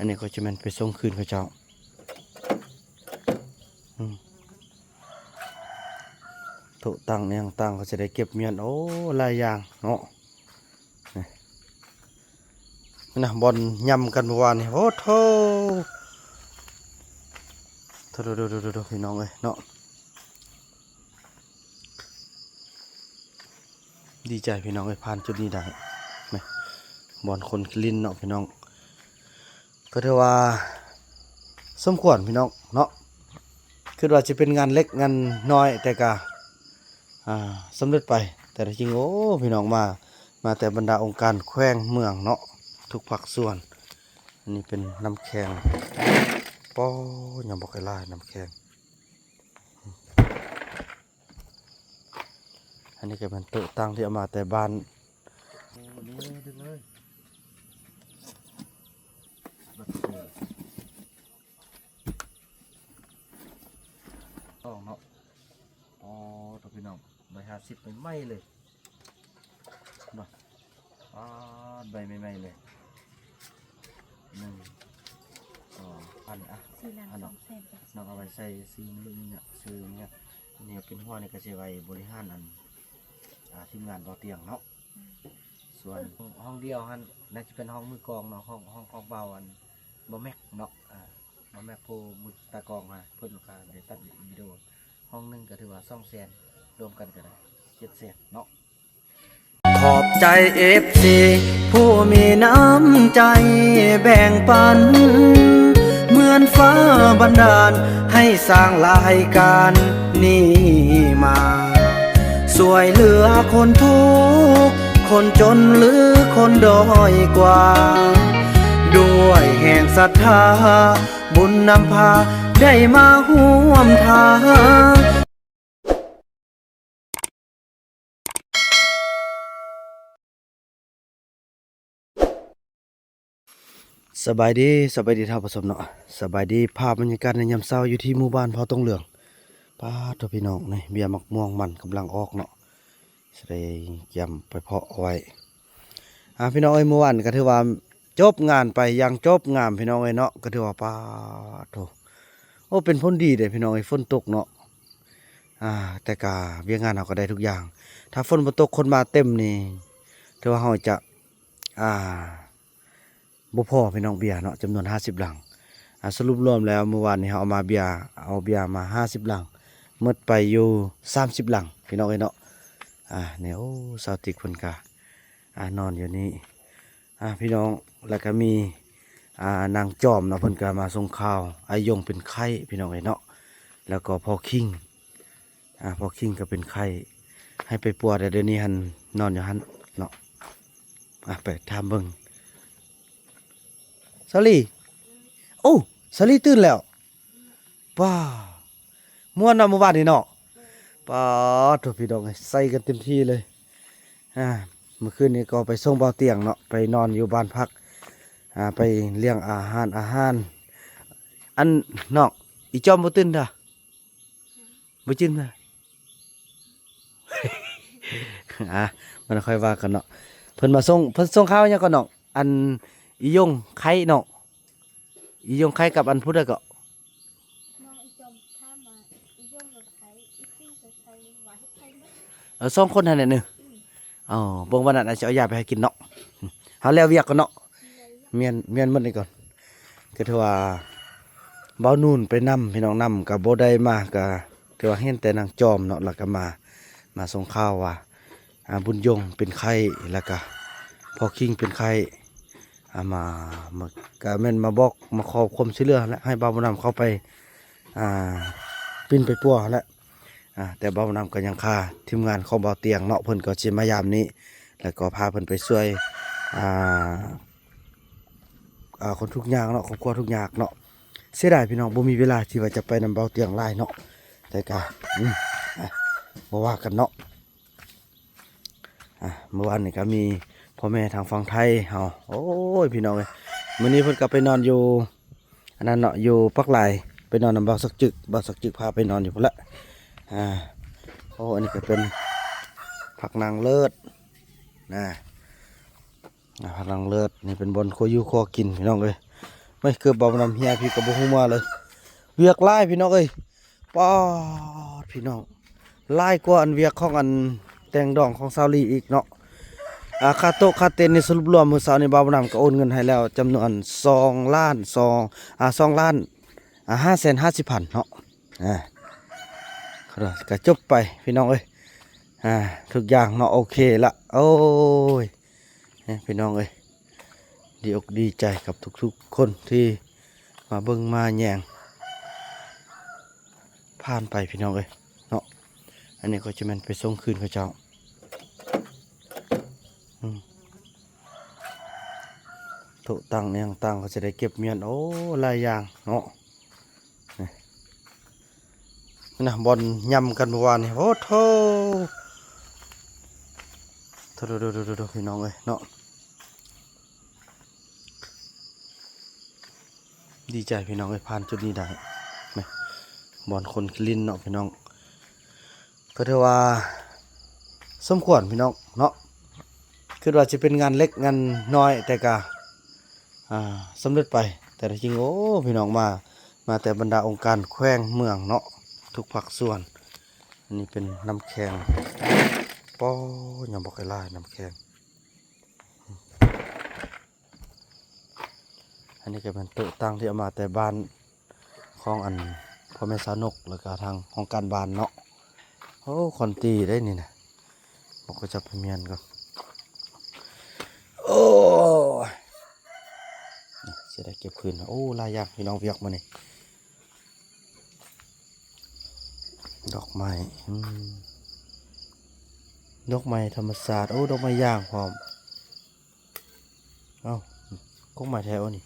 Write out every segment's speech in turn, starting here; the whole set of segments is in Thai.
อันนี้ก็จะมันไปส่งคืนเขาเจ้าถูกตั้งเนี่ยตั้งเขาจะได้เก็บเมียนโอ้หลายอย่างเนาะนะบอลยำกันเมื่อวานนี่โอ้โธ่ดูพี่น้องเลยเนาะดีใจพี่น้องเลยผ่านจุดนี้ได้ไหมบอลคนลิ้นเนาะพี่น้องก็ถือว่าสมควรพี่น้องเนาะคือว่าจะเป็นงานเล็กงานน้อยแต่ก็สำเร็จไปแต่จริงโอ้พี่น้องมาแต่บรรดาองค์การแขวงเมืองเนาะทุกภาคส่วนอันนี้เป็นน้ำแข็งป้อยังบอกไอ้ล่าน้ำแข็งอันนี้ก็เป็นโต๊ะตั้งที่เอามาแต่บ้านต้องเนาะอ๋อตัวพี่น้อง150ไปไม่เลยเนาะใบไม่เลย1 2 พันอันเนาะน้องเอาไปใส่ซีนี่เนี่ยซื้อเนี่ยนี่เป็นหัวในกระเจี๊ยบบริหารอันทีมงานต่อเตียงเนาะส่วนห้องเดียวฮันน่าจะเป็นห้องมือกองเนาะห้องเบาอันบอแม็กเนาะบอแม็กโพมือตากองมาเพิ่มราคาเดี๋ยวตัดวิดีโอห้องนึงก็ถือว่า200,000รวมกันก็ได้700,000เนาะขอบใจFCผู้มีน้ำใจแบ่งปันเหมือนฟ้าบันดาลให้สร้างรายการนี้มาสวยเหลือคนทุกข์คนจนหรือคนด้อยกว่าด้วยแห่งศรัทธาบุญนำพาได้มาร่วมทางสบายดีท่าผสมเนาะสบายดีภาพบรรยากาศในยามเช้าอยู่ที่หมู่บ้านพอตรงเหลืองป้าตัวพี่น้องนี่เบียร์มักม่วงมันกำลังออกเนาะจะได้ยำไปเพาะเอาไว้พี่น้องเอ้ยเมื่อวานก็ถือว่าจบงานไปยังจบงามพี่น้องเอ้ยเนาะก็ถือว่าป้าโถโอ้เป็นผลดีเลยพี่น้องเอ้ยฝนตกเนาะแต่กาเวียงงานเราก็ได้ทุกอย่างถ้าฝนบ่ตกคนมาเต็มนี่ถือว่าเราจะบ่พอพี่น้องเบียร์เนาะจำนวน50 หลังสรุปรวมแล้วเมื่อวานนี้เอาเบียร์มา50 หลังหมดไปอยู่30 หลังพี่น้องเอ้ยเนาะเนี่ยโอ้สาวติกคนกานอนอยู่นี่พี่น้องแล้วก็มีนางจอมเนาะเพิ่นก็มาส่งข่าวอายงเป็นไข้พี่น้องเอ้ยเนาะแล้วก็พ่อคิงก็เป็นไข้ให้ไปปัวแต่เดี๋ยวนี้หันนอนอยู่หันเนาะไปทำเบิ่งสาลีโอ้สาลีตื่นแล้วป้าม่วนนำเมื่อวานนี่เนาะป้าตัวพี่น้องใส่กันเต็มที่เลยเมื่อคืนนี้ก็ไปส่งเบาเตียงเนาะไปนอนอยู่บ้านพักไปเลี้ยงอาหารอันนอกอีจอมบ่ตื่นด่ะบ่จิ้มนะ มันค่อยว่ากันเนาะเพิ่นส่งข้าวยังก่อนเนาะอันอียงไข่เนาะอียงไข่กับอันพุทธก็2 คนนั่นแหละนึงเบิ่งวันนั้นอาจจะเอายาไปให้กินเนาะเฮาแล้วเวียกก่อนเนาะเมียนหมดนี่ก่อนก็ถือว่าเบานูนไปนำพี่น้องนำก็บ่ได้มาก็ถือว่าเห็นแต่นางจอมเนาะแล้วก็มาส่งข้าวว่าบุญยงเป็นไข้แล้วก็พ่อคิงเป็นไข้มาก็แม่นมาบอกมาขอความช่วยเหลือและให้เบาบุญนำเข้าไปปิ้นไปปัวแล้วแต่เบาบุญนำก็ยังคาทีมงานของเบาเตียงเนาะเพิ่นก็สิมายามนี้แล้วก็พาเพิ่นไปช่วยคนทุกอย่างเนาะครอบครัวทุกอย่างเนาะเสียดายพี่น้องบ่มีเวลาที่ว่าจะไปนำเบาเตียงหลายเนาะแต่ก็บ่ว่ากันเนาะเมื่อวานนี่ก็มีพ่อแม่ทางฝั่งไทยเฮาโอ้ยพี่น้องเอ้ยมื้อนี้เพิ่นก็ไปนอนอยู่อันนั้นเนาะอยู่ปักหลายไปนอนนำบ่าวสักจึกพาไปนอนอยู่พุ่นละโอ้อันนี้ก็เป็นผักนางเลิศผักนางเลิศนี่เป็นบนโคยูโคกินพี่น้องเอ้ย ไม่เกือบบ่นำเฮียพี่ก็บ่ฮู้มาเลยเวียกหลายพี่น้องเอ้ยป๊อดพี่น้องหลายกว่าอันเวียกของอันแต่งดองของซาวลีอีกเนาะค่าโต๊ะค่าเต็นท์นี่สรุปรวมมื้อเช้านี่บ่าวนำก็โอนเงินให้แล้วจำนวน2ล้าน2ล้าน550,000เนาะครับก็จบไปพี่น้องเอ้ยทุกอย่างเนาะโอเคละโอ้ยพี่น้องเอ้ยดีอกดีใจกับทุกๆคนที่มาเบิ่งมาแยงผ่านไปพี่น้องเอ้ยเนาะอันนี้ก็จะมันไปส่งคืนเขาเจ้าโต๊ะตั้งเนี่ยตั้งก็จะได้เก็บเมียนโอ้หลายอย่างเนาะนะบอลยำกันเมื่อวานนี่โอ้โธ่ดูพี่น้องเอ้ยเนาะดีใจพี่น้องเอ้ยผ่านจุดนี้ได้ไหมบอลคนลิ้นเนาะพี่น้องก็ถือว่าสมควรพี่น้องเนาะคือว่าจะเป็นงานเล็กงานน้อยแต่ก็สำเร็จไปแต่จริงโอ้พี่น้องมาแต่บรรดาองค์การแขวงเมืองเนาะทุกภาคส่วนอันนี้เป็นน้ำแข็งป้อยังบอกไอ้ลายน้ำแข็งอันนี้ก็เป็นโต๊ะตั้งที่เอามาแต่บ้านของอันพ่อแม่สาวนกแล้วก็ทางของการบ้านเนาะโอ้คอนตีได้นี่นะบอกก็จับเมียนก่อนโอ้จะได้เก็บคืนโอ้ลายยากพี่น้องเวียกมานี่ดอกไม้ดอกไม้ธรรมศาสตร์โอ้ดอกไม้ย่างพร้อมเอ้าก็ไม้แถวนี่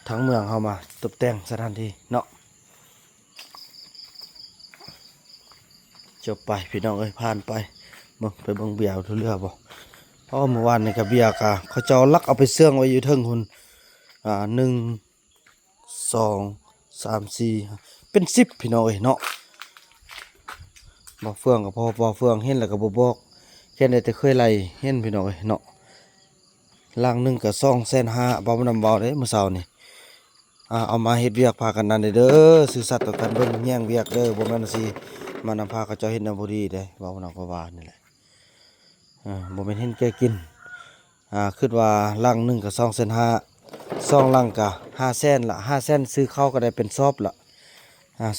ทั้งเมืองเข้ามาตกแต่งสถานที่เนาะจบไปพี่น้องเอ้ยผ่านไปเบิ่งเบียร์ทุเรือบ่เพราะเมื่อวานนี่กับเบียร์กะเขาเจ้าลักเอาไปเสื่องไว้อยู่เทิงหุ่น1 2 3 4เป็น10พี่น้องเอ้ยเนาะบ่เฟืองก็พอบ่เฟืองเห็นแล้วก็บ่บอกแค่ได้แต่เคยไล่เห็นพี่น้องเอ้ยเนาะลังหนึงก็250,000บ่นำเบาเด้มื้อเช้านี่เอามาเฮ็ดเวียกพากันนั่นเด้อซื่อสัตย์ต่อกันเบิ่งแย่งเวียกเด้อบ่แม่นสิมานำพาเขาเจ้าเฮ็ดแนวบ่ดีเด้เว้านำก็ว่านี่แหละบ่แม่นเห็นแก่กินคิดว่าลังหนึงก็250,000 2ลังก็500,000ละ500,000ซื้อข้าวก็ได้เป็นซอบละ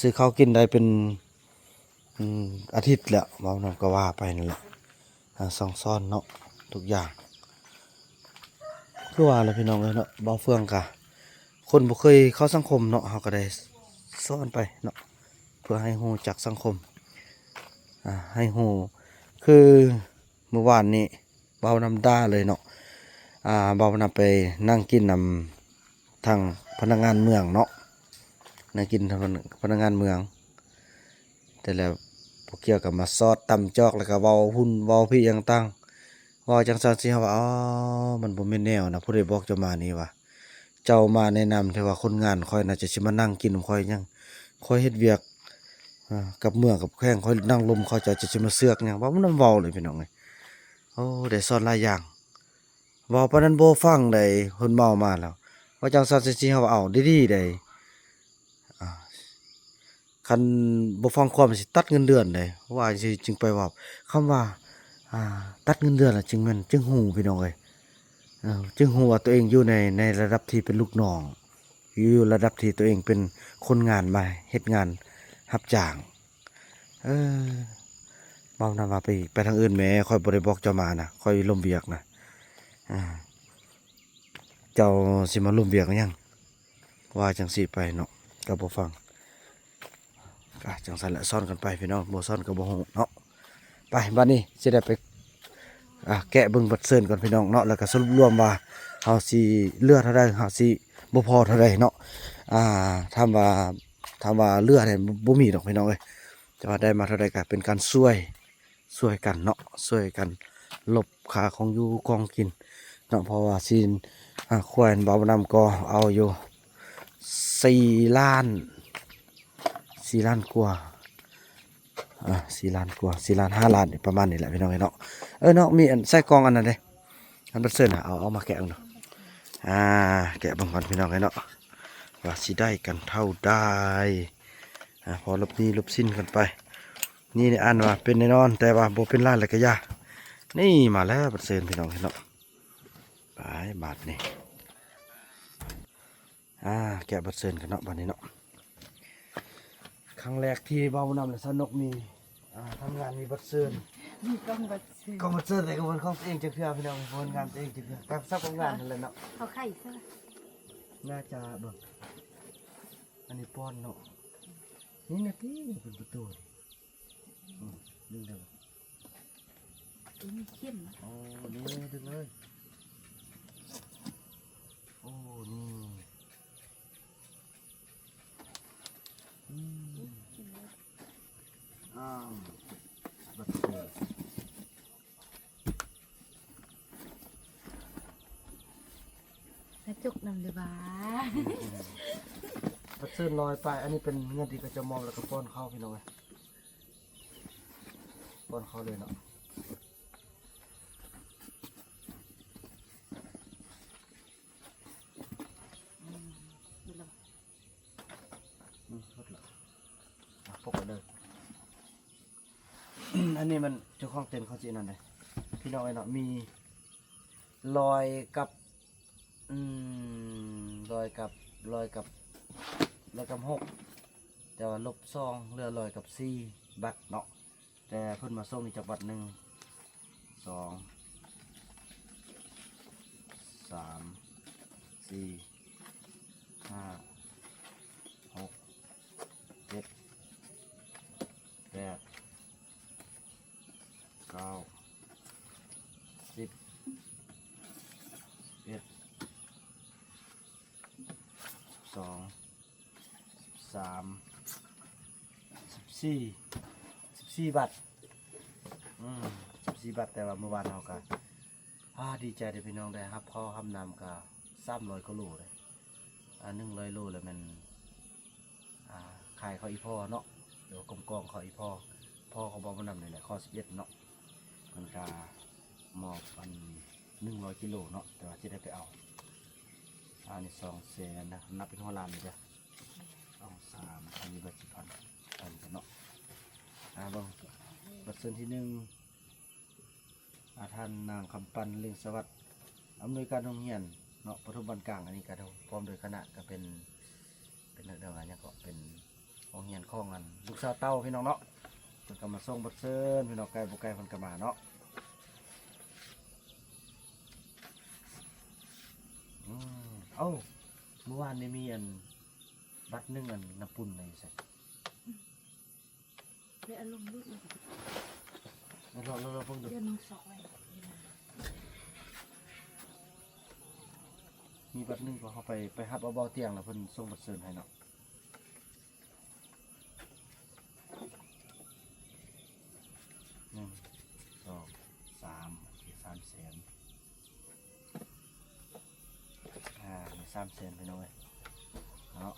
ซื้อข้าวกินได้เป็นอาทิตย์แล้วเว้านำก็ว่าไปนั่นแหละ2ซ้อนเนาะทุกอย่างคือว่าแหละพี่น้องเอ้ยเนาะบ่เฟืองกะคนบ่เคยเข้าสังคมเนาะเฮาก็ได้สอนไปเนาะเพื่อให้ฮู้จักสังคมให้ฮู้คือเมื่อวานนี้เบานำด้าเลยเนาะเบานำไปนั่งกินนำทางพนักงานเมืองเนาะนั่งกินทางพนักงานเมืองแต่แล้วพวกเกี่ยวกับมาซอดตำจอกแล้วก็เว้าหุ้นเว้าพี่ยังตั้งเว้าจังซั่นสิเฮาว่าอ๋อมันบ่แม่นแนวนะผู้ใดบอกเจ้ามานี่ว่าเจ้ามาแนะนำแต่ว่าคนงานค่อยน่าจะสิมานั่งกินค่อยยังค่อยเฮ็ดเวียกกับเมืองกับแข้งค่อยนั่งลมเขาจะสิมาเสือกหยังว่ามันเว้าเลยพี่น้องเอ้ยโอ้ได้สอนหลายอย่างเว้าปานนั้นบ่ฟังได้เพิ่นเมามาแล้วว่าจังซั่นสิเฮาเอาดีๆได้คันบ่ฟังความสิตัดเงินเดือนได้ว่าสิจึงไปเว้าคำว่าตัดเงินเดือนล่ะจึงแม่นจึงฮู้พี่น้องเอ้ยจึงฮู้ว่าตัวเองอยู่ในระดับที่เป็นลูกน้องอยู่ระดับที่ตัวเองเป็นคนงานมาเฮ็ดงานรับจ้างเว้านำว่าไปทางอื่นแหมค่อยบ่ได้บอกเจ้ามานะค่อยล้มเวียกนะเจ้าสิมาล้มเวียกหยังว่าจังซี่ไปเนาะก็บ่ฟังจังซั่นแหละซ่อนกันไปพี่น้องบ่ซ่อนก็บ่ฮู้เนาะไปบัดนี้สิได้ไปแกะเบิ่งบัดเซิร์นก่อนพี่น้องเนาะแล้วก็สรุปรวมว่าเฮาสิเลือเท่าใดเฮาสิบ่พอเท่าใดเนาะถามว่าเลือเนี่ยบ่มีดอกพี่น้องเอ้ยแต่ว่าได้มาเท่าใดก็เป็นการช่วยกันเนาะช่วยกันลบค่าของอยู่ของกินเนาะเพราะว่าสิแขวนเบานำก็เอาอยู่4 ล้านกว่า 4 ล้านกว่า4 ล้าน5 ล้านนี่ประมาณนี้แหละพี่น้องเนาะเนาะมีอันใส่กล่องอันนั้นเด้อันบัดเซิร์นเอามาแกะเนาะแกะเบิ่งก่อนพี่น้องเนาะว่าสิได้กันเท่าใดพอลบหนี้ลบสิ้นกันไปนี่อ่านว่าเป็นแน่นอนแต่ว่าบ่เป็นล้านแล้วก็อย่านี่มาแล้วบัดเซิร์นพี่น้องเนาะไปบาทนี่แกะบัดเซิร์นกันเนาะบัดนี้เนาะครั้งแรกที่เบานำและสนุกมีทำงานมีบัดเซิร์น มีกล้องบัดซื้อ ก็บัดเซิร์นแต่ก็เป็นของตัวเองจะเพื่อพี่น้องผลงานตัวเองจะเพื่อกับซับของงานนั่นแหละเนาะ เขาไข่ซะ น่าจะเบิ่งอันนี้ป้อนเนาะนี่นะที่เป็นประตูดึงเดี๋ยว มีเข้มนะ โอ้นี่ดึงเลยโอ้นี่เข้มเลย บัดเซิร์น กระจุกนำเลยบ้า บัดเซิร์นลอยไปอันนี้เป็นเงินที่ก็จะมองแล้วก็ป้อนเข้าพี่น้องเลยป้อนเข้าเลยเนาะพดละพกไปเลย อันนี้มันเจ้าของเต็นท์เขาจีนั่นเลยพี่น้องไอ้เนาะมีลอยกับลอยกับ6แต่ว่าลบ2เหลือลอยกับ4บัตรเนาะแต่เพิ่นมาส่งนี่จากบัตร1 2 3 4 5 6 7 8 9 10 11 12 13 14บาท14บาทแต่ว่าเมื่อวานเราก็ดีใจที่พี่น้องได้ครับพ่อคำนำก็300กว่าโลเลย100 โลแล้วมันขายเขาอีพ่อเนาะเดี๋ยวกองเขาอีพ่อเขาบอกมานำเลยแหละข้อ11เนาะมันก็มอบอัน100 กิโลเนาะแต่ว่าจะได้ไปเอานี่200,000นะนับเป็นหัวล้านเลยจ้ะ3อันนี้บัตร10,000อันกันเนาะบ้างบัตรเส้นที่1ท่านนางคำปันเลียงสวัสดิ์อำนวยการโรงเรียนเนาะปฐมบันกลางอันนี้ก็พร้อมโดยคณะก็เป็นเรื่องอะไรเนี่ยก็เป็นโรงเรียนข้องกันลูกสาวเต้าพี่น้องเนาะมันก็มาส่งบัตรเส้นพี่น้องไกลบุไกลคนกมาเนาะเมื่อวานนี้มีอันบัตร1อันน้ำปุ่นในใส่ เลยอารมณ์ลูกเลย เราเพิ่งดู เดี๋ยวมึงสอกไว้ มีบัตร1ก็เขาไปฮับเอาเบาเตียงแล้วเพิ่นส่งบัตรเสิร์นให้เนาะ1 2 3 300,000มี300,000ไปหน่อยเนาะ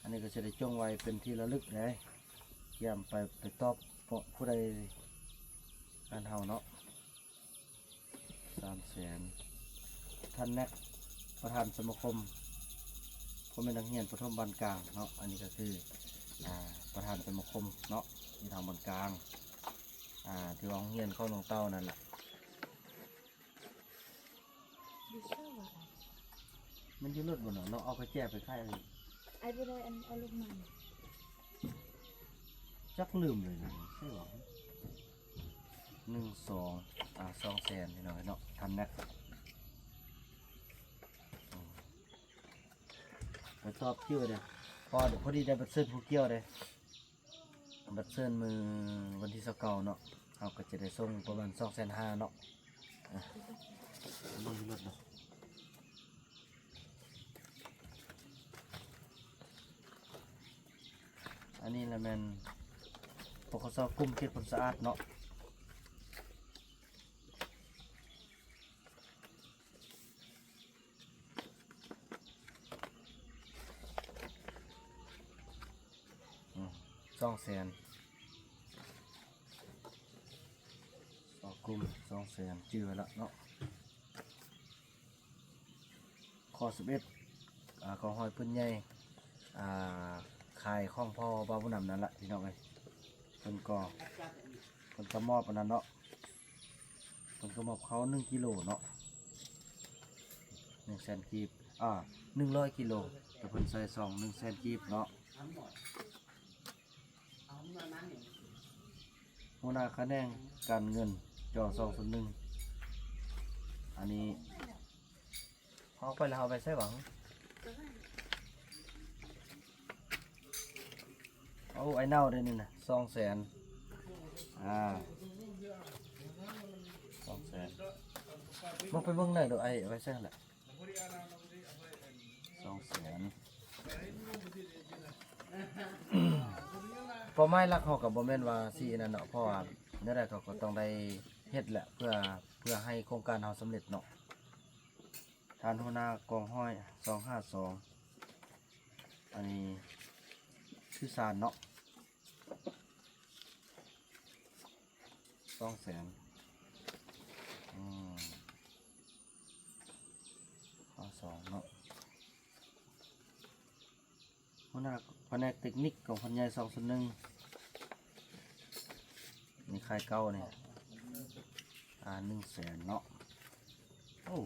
อันนี้ก็จะได้จ้องไว้เป็นที่ระลึกเลยเยี่ยมไปตอบผู้ใดการเฮาเนาะ300,000ท่านแนกประธานสมาคมผมเป็นนักเรียนประถมบันกลางเนาะอันนี้ก็คือประธานสมาคมเนาะที่ทางบันกลางที่ว่าโรงเรียนเข้าหนองเต้านั่นแหละ ดูเชื่อว่า มันอยู่รถบนเนาะเราเอาไปแจกไปค่าย ไอ้บ่ได้อันเอาลูกมัน จักลืมเลยนะใช่หรอ200,000พี่น้อยเนาะทันแนกไปตอบเกี่ยวเลยพอดีได้บัตรเซิร์นผู้เกี่ยวเลยบัตรเซิร์นมือวันที่29เนาะเราก็จะได้ส่งประมาณ250,000เนาะลงรถเนาะอันนี้แหละมันปกติกลุ่มเก็บผลสะอาดเนาะ200,000 กลุ่ม200,000จื้อไว้แล้วเนาะข้อ11ก็ห้อยพื้นใหญ่ขายของพ่อบาวบุญนำนั่นแหละพี่น้องเอ้ยเพิ่นก็มอบอันนั้นเนาะเพิ่นก็มอบเขา1กิโลเนาะ100,000กีบ100กิโลแต่เพิ่นใส่ซอง100,000กีบเนาะหัวหน้าคะแนนการเงินจอ201อันนี้เอาไปแล้วเอาไปใส่หวังเอาไอ้เน่าได้นี่นะ200,000200,000มึงไปเบิ่งหน่อยเดี๋ยวไอ้ไว้ใส่แหละ200,000พอไม้รักเขากับบ่แม่นว่าสินั่นเนาะเพราะว่าเนื้อใดเขาก็ต้องได้เฮ็ดแหละเพื่อให้โครงการเฮาสำเร็จเนาะทานหัวหน้ากองห้อย252อันนี้ชื่อสารเนาะ200,000ข้อ2เนาะหัวหน้าแผนกเทคนิคของพันใหญ่201นี่ค่ายเก่านี่100,000เนาะโอ้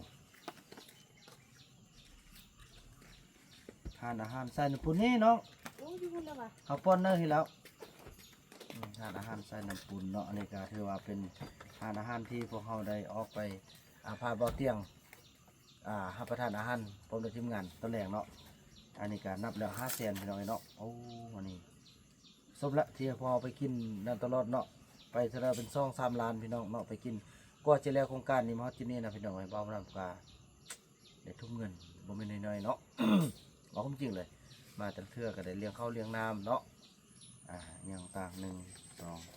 ทานอาหารใส่น้ำปุ่นนี่เนาะ โอ้ยพุ่นแล้วว่ะ เขาป้อนเนอร์ให้แล้วทานอาหารใส่น้ำปุ่นเนาะอันนี้ก็ถือว่าเป็นทานอาหารที่พวกเขาได้ออกไปพาเบาเตียงรับประทานอาหารพร้อมด้วยทีมงานตอนแรกเนาะอันนี้ก็นับแล้ว500,000พี่น้องเนาะโอ้อันนี้สมละที่พอไปกินนั่นตลอดเนาะไปเท่าไรเป็น2-3 ล้านพี่น้องเนาะไปกินก็จะแล้วโครงการนี้มาฮอดที่นี่นะพี่น้องไอ้บ่าวนำกาได้ทุ่มเงินบ่แม่นน้อยๆเนาะ บอกจริงเลยมาแต่เทื่อก็ได้เลี้ยงข้าวเลี้ยงน้ำเนาะอย่างต่าง1 2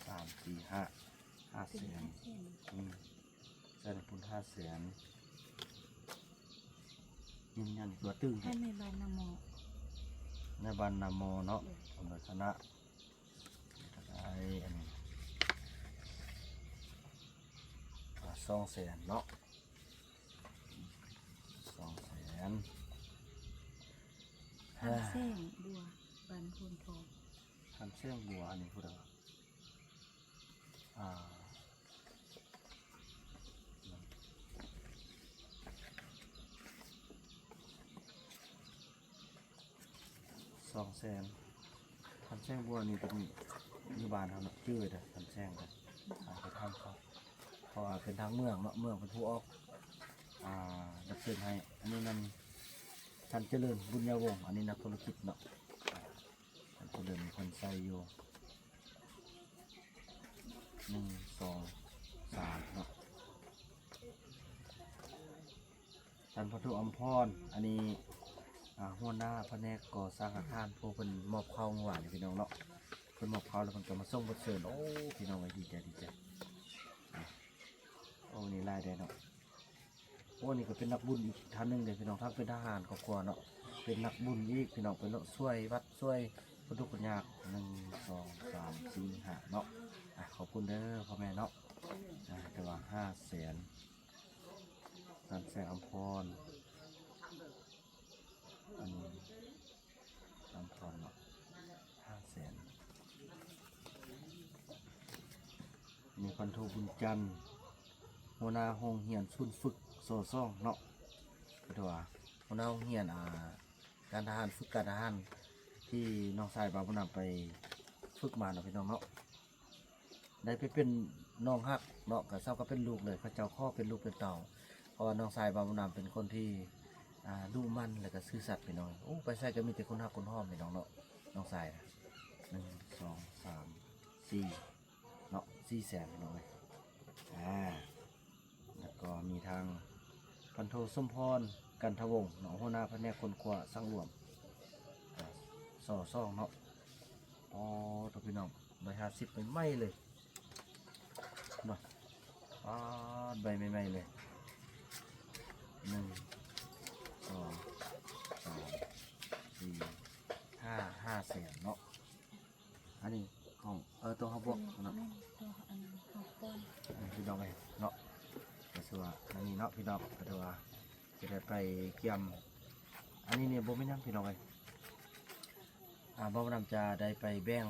3 4 5 500,000ใส่ปุ่น500,000ยันตัวตึง ให้ในบ้านนโม ในบ้านนาโมเนาะสมเด็จคณะอันนี้200,000เนาะ200,000เส้นบัวบันพูนทอง ทำเชื่องบัวอันนี้พูดอะไร200,000ทำเชื่องบัวนี่เป็นยุบานเขาเนาะชื่อเลยทำเชื่องกันไปทำเขาเพราะว่าเป็นทางเมืองเนาะเมืองเป็นผู้ออกรับเชิญให้อันนี้นั่นท่านเจริญบุญญาวงศ์อันนี้นักธุรกิจเนาะท่านเจริญมีคนใส่อยู่1 2 3เนาะท่านพระทุอัมพรอันนี้หัวหน้าแผนกก่อสร้างอาคารผู้เป็นมอบข้าวหวานพี่น้องเนาะเป็นมอบข้าวแล้วมันก็มาส่งบทเชิญโอ้พี่น้องไว้ดีใจโอ้นี่รายได้เนาะโอ้นี่ก็เป็นนักบุญอีกท่านหนึ่งเลยพี่น้องทั้งเป็นทหารครอบครัวเนาะเป็นนักบุญอีกพี่น้องเป็นช่วยวัดช่วยคนทุกข์คนยาก1 2 3 4 5เนาะขอบคุณเด้อพ่อแม่เนาะแต่ว่า500,000นันแสงอัมพรอันนี้อัมพรเนาะ500,000มีพันโทบุญจันทร์หัวหน้าห้องเหียนชุนฝึกโซซ่องเนาะก็ถือว่าหัวหน้าห้องเหียนการทหารฝึกการทหารที่น้องชายบาบุญนำไปฝึกมาเนาะพี่น้องเนาะได้ไปเป็นน้องฮักเนาะกับเจ้าก็เป็นลูกเลยเขาเจ้าข้อเป็นลูกเป็นเต่าเพราะว่าน้องชายบาบุญนำเป็นคนที่ดูมั่นแล้วก็ซื่อสัตย์พี่น้องโอ้ไปใส่ก็มีแต่คนฮักคนห้อมพี่น้องเนาะน้องชาย1 2 3 4เนาะ400,000พี่น้องเลยแล้วก็มีทางพันโทสมพรกันทวงศ์เนาะหัวหน้าแผนกคนขวาสร้างรวมซ่องเนาะตัวพี่น้อง150เป็นไม่เลยเนาะใบไม่เลย1 2 3 4 500,000เนาะอันนี้ของตัวเขาบวกเนาะ ตัวอันนั้นของต้น พี่ พี่น้องเอ้ยเนาะก็คือว่าอันนี้เนาะพี่น้องก็ถือว่าจะได้ไปเกี่ยมอันนี้เนี่ยบ่แม่นหยังพี่น้องเอ้ยบ่นำจะได้ไปแบ่ง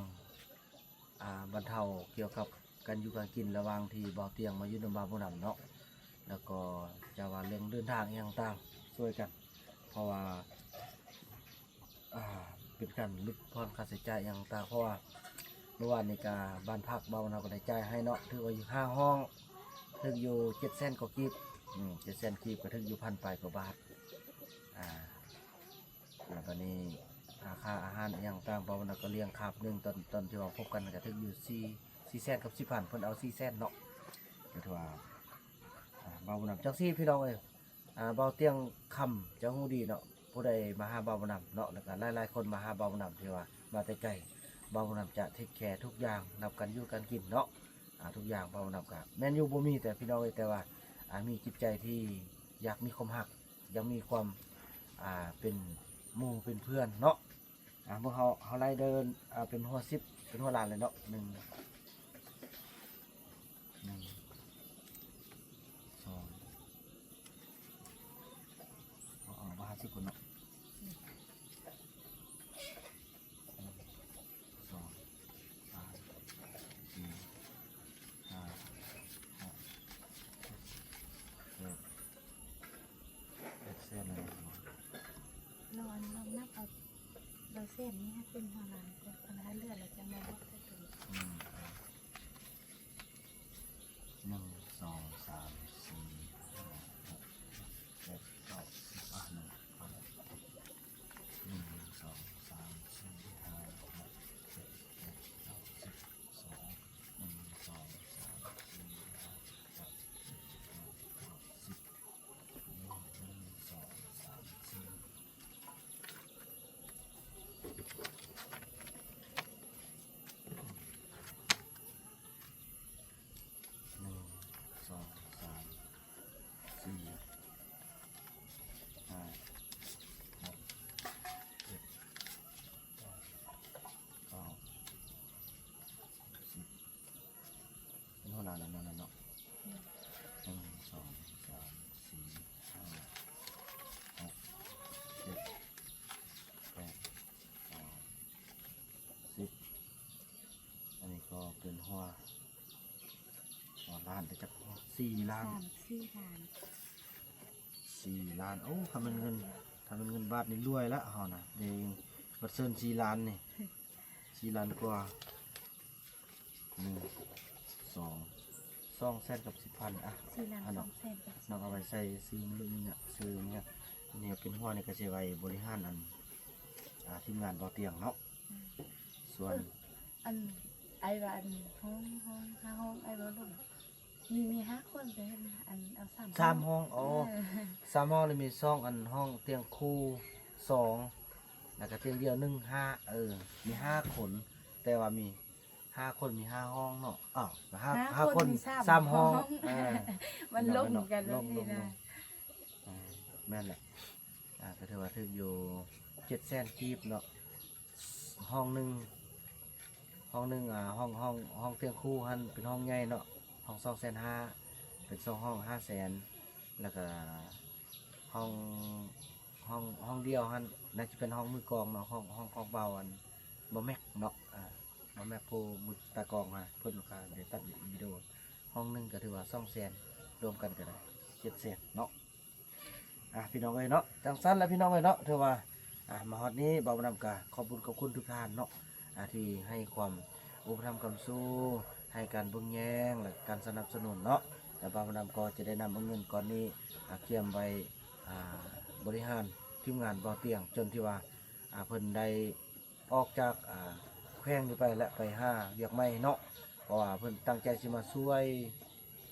บรรเทาเกี่ยวกับการอยู่การกินระหว่างที่บ่าวเตียงมาอยู่นำบ่าวบ่นำเนาะแล้วก็จะว่าเรื่องเดินทางอหย่างต่างช่วยกันเพราะว่าเป็นการลดพรค่าใช้จ่ายอหย่างต่างเพราะว่าเมื่อวานนี้ก็บ้านพักบ่าวเราก็ได้จ่ายให้เนาะถือว่าอยู่5ห้องถึงอยู่700,000กว่ากีบ700,000กีบก็ถึงอยู่1,000ปลายกว่าบาทแล้วบัดนี้ค่าอาหารอหย่างต่างบ่าวเราก็เลี้ยงคาบหนึงตอนที่ว่าพบกันก็ถึงอยู่400,000กับ10,000เพิ่นเอา400,000เนาะก็ถือว่าบ่าวนำจังซี่พี่น้องเอ้ยเบาเตียงคำจะฮู้ดีเนาะผู้ใดมาหาเบานำเนาะแล้วก็หลายๆคนมาหาเบานำที่ว่ามาแต่ไกลเบานำจะเทคแคร์ทุกอย่างนับกันอยู่กันกินเนาะทุกอย่างเบานำก็แม่นอยู่บ่มีแต่พี่น้องเอ้ยแต่ว่ามีจิตใจที่อยากมีความรักอยากมีความเป็นหมู่เป็นเพื่อนเนาะเมื่อเฮาไล่เดินเป็นหัว10เป็นหัวล้านเลยเนาะ1 2มา50คนเนาะ2 3 4 5 6 7 8เส้นเลย นอนนับเอาเราเส้นนี้ให้เป็นหัวหลานก่อนปัญหาเลือดเราจะมาบอกได้ตัว 1 2 3 4 5 6 7 8 9 10 1 2 3 4 5 6 7 8 9 10 2 1 2 3 4 5 เป็นหัวหน้าแล้วนั่นเนาะ1 2 3 4 5 6 7 8 9 10อันนี้ก็เป็นหัวล้านแต่จะ4 ล้าน 4 ล้านโอ้ทำเป็นเงินบาทนี่รวยแล้วเฮานะเดี๋ยวบัดเซิน4 ล้านนี่4 ล้านกว่า1 2แสนกับ10,0004 ล้าน เนาะ 2 แสน น้องเอาไปใส่ซื้อมื้อเนี่ยซื้อเนี่ยนี่เป็นหัวนี่ก็สิไว้บริหารทีมงานบ่เตียงเนาะส่วน อันไอ้ว่าอันห้องไอ้บ่ลงมี5คนเลยอันเอา3 ห้อง3 ห้องนี่มี2ห้องเตียงคู่2แล้วก็เตียงเดียว1 5มี5 คนแต่ว่ามี5 คนมี5 ห้องเนาะ5 คน3 ห้องมันลงกันแล้วนี่นะแม่นแหละก็ถือว่าถึงอยู่700,000กีบเนาะห้องหนึ่งห้องเตียงคู่หันเป็นห้องใหญ่เนาะห้อง250,000เป็น2 ห้อง500,000แล้วก็ห้องเดียวหันน่าจะเป็นห้องมือกองเนาะห้องเบาอันบ่แม็กเนาะบ่แม็กโพมือตากองเพิ่นก็ได้ตัดวิดีโอห้องนึงก็ถือว่า200,000รวมกันก็ได้700,000เนาะพี่น้องเอ้ยเนาะจังซั่นแล้วพี่น้องเอ้ยเนาะถือว่ามาฮอดนี้บ่าวนำกะขอบคุณทุกท่านเนาะที่ให้ความอุปถัมภ์คำสู้ให้การเบิ่งแยงและการสนับสนุนเนาะแต่บ่าวนำก็จะได้นำเอาเงินก้อนนี้เกี่ยมไว้บริหารทีมงานบ่อเตียงจนที่ว่าเพิ่นได้ออกจากแขวงนี้ไปและไปหาเวียกใหม่เนาะเพราะว่าเพิ่นตั้งใจสิมาช่วย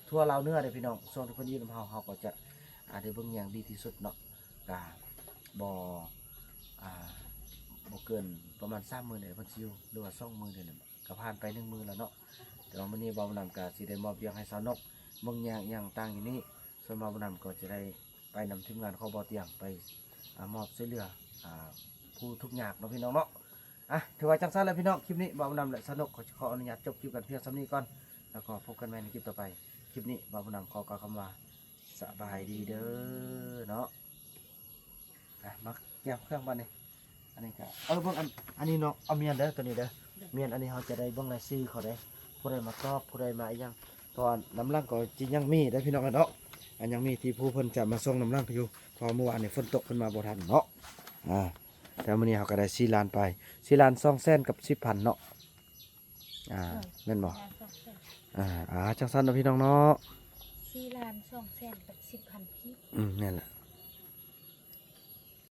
ทั่วลาวเหนือเด้อพี่น้องส่วนที่เพิ่นอยู่นำเฮาก็จะได้เบิ่งอย่างดีที่สุดเนาะก็บ่เกินประมาณ30,000เด้อเพิ่นสิอยู่หรือว่า20,000เด้อก็ผ่านไป1 มื้อแล้วเนาะแต่ว่ามื้อนี้บ่าวนำก็สิได้มอบเวียกให้สาวนกเบิ่งอย่างต่างอยู่นี้ส่วนบ่าวนำก็จะได้ไปนำทีมงานของบ่อเตียงไปมอบช่วยเหลือผู้ทุกข์ยากเนาะพี่น้องเนาะถือว่าจังซั่นแล้วพี่น้องคลิปนี้บ่าวนำและสนุกขออนุญาตจบคลิปกันเพียงเท่านี้ก่อนแล้วก็พบกันใหม่ในคลิปต่อไป คลิปนี้บ่าวผู้นำขอกล่าวคำว่าสบายดีเด้อเนาะมาเก็บเครื่องบ้านนี่อันนี้ก็เบิ่งอันนี้เนาะเอาเมียนเด้อตัวนี้เด้อเมียนอันนี้เขาจะได้เบิ่งรายชื่อเขาได้ผู้ใดมาตอบผู้ใดมาอีหยังตอนน้ำล่างก็จิยังมีได้อพี่น้องกันเนาะอันยังมีที่ผู้เพิ่นจะมาส่งน้ำล่างอยู่พอเมื่อวานนี่ฝนตกขึ้นมาบ่ทันเนาะแต่มื้อนี้เขาก็ได้4 ล้านไป4 ล้าน2 แสนกับ10,000เนาะแม่นบ่จังซั่นเนาะพี่น้องเนาะ4 ล้าน2 แสนกับ10,000 กีบนั่นแหละ